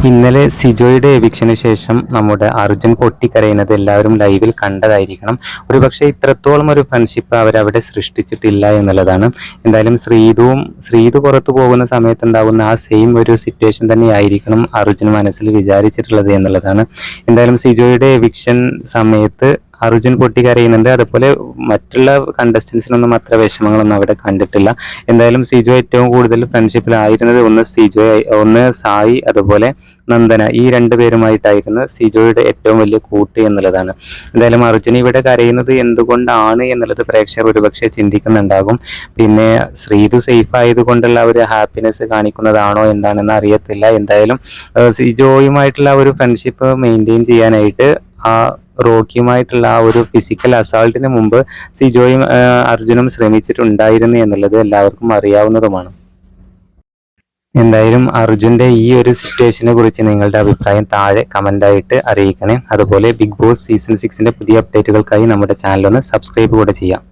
ഇന്നലെ സിജോയുടെ എവിക്ഷന് ശേഷം നമ്മുടെ അർജുൻ പൊട്ടിക്കരയുന്നത് എല്ലാവരും ലൈവിൽ കണ്ടതായിരിക്കണം. ഒരുപക്ഷെ ഇത്രത്തോളം ഒരു ഫ്രണ്ട്ഷിപ്പ് അവരവിടെ സൃഷ്ടിച്ചിട്ടില്ല എന്നുള്ളതാണ്. എന്തായാലും ശ്രീതു പുറത്തു പോകുന്ന സമയത്ത് ഉണ്ടാകുന്ന ആ സെയിം ഒരു സിറ്റുവേഷൻ തന്നെ ആയിരിക്കണം അർജുൻ മനസ്സിൽ വിചാരിച്ചിട്ടുള്ളത് എന്നുള്ളതാണ്. എന്തായാലും സിജോയുടെ എവിക്ഷൻ സമയത്ത് അർജുൻ പൊട്ടിക്കരയുന്നുണ്ട്. അതുപോലെ മറ്റുള്ള കണ്ടസ്റ്റൻസിനൊന്നും അത്ര വിഷമങ്ങളൊന്നും അവിടെ കണ്ടിട്ടില്ല. എന്തായാലും സിജോ ഏറ്റവും കൂടുതൽ ഫ്രണ്ട്ഷിപ്പിലായിരുന്നത് ഒന്ന് സായി അതുപോലെ നന്ദന, ഈ രണ്ടുപേരുമായിട്ടായിരുന്നു സിജോയുടെ ഏറ്റവും വലിയ കൂട്ട് എന്നുള്ളതാണ്. എന്തായാലും അർജുൻ ഇവിടെ കരയുന്നത് എന്തുകൊണ്ടാണ് എന്നുള്ളത് പ്രേക്ഷകർ ഒരുപക്ഷെ ചിന്തിക്കുന്നുണ്ടാകും. പിന്നെ ശ്രീതു സേഫ് ആയതുകൊണ്ടുള്ള ഒരു ഹാപ്പിനെസ് കാണിക്കുന്നതാണോ എന്താണെന്ന് അറിയത്തില്ല. എന്തായാലും സിജോയുമായിട്ടുള്ള ഒരു ഫ്രണ്ട്ഷിപ്പ് മെയിൻറ്റെയിൻ ചെയ്യാനായിട്ട് ആ റോക്കിയുമായിട്ടുള്ള ആ ഒരു ഫിസിക്കൽ അസാൾട്ടിന് മുമ്പ് സിജോയും അർജുനും ശ്രമിച്ചിട്ടുണ്ടായിരുന്നു എന്നുള്ളത് എല്ലാവർക്കും അറിയാവുന്നതുമാണ്. എന്തായാലും അർജുൻ്റെ ഈ ഒരു സിറ്റുവേഷനെ കുറിച്ച് നിങ്ങളുടെ അഭിപ്രായം താഴെ കമൻ്റായിട്ട് അറിയിക്കണേ. അതുപോലെ ബിഗ് ബോസ് സീസൺ 6 പുതിയ അപ്ഡേറ്റുകൾക്കായി നമ്മുടെ ചാനൽ ഒന്ന് സബ്സ്ക്രൈബ് കൂടെ ചെയ്യാം.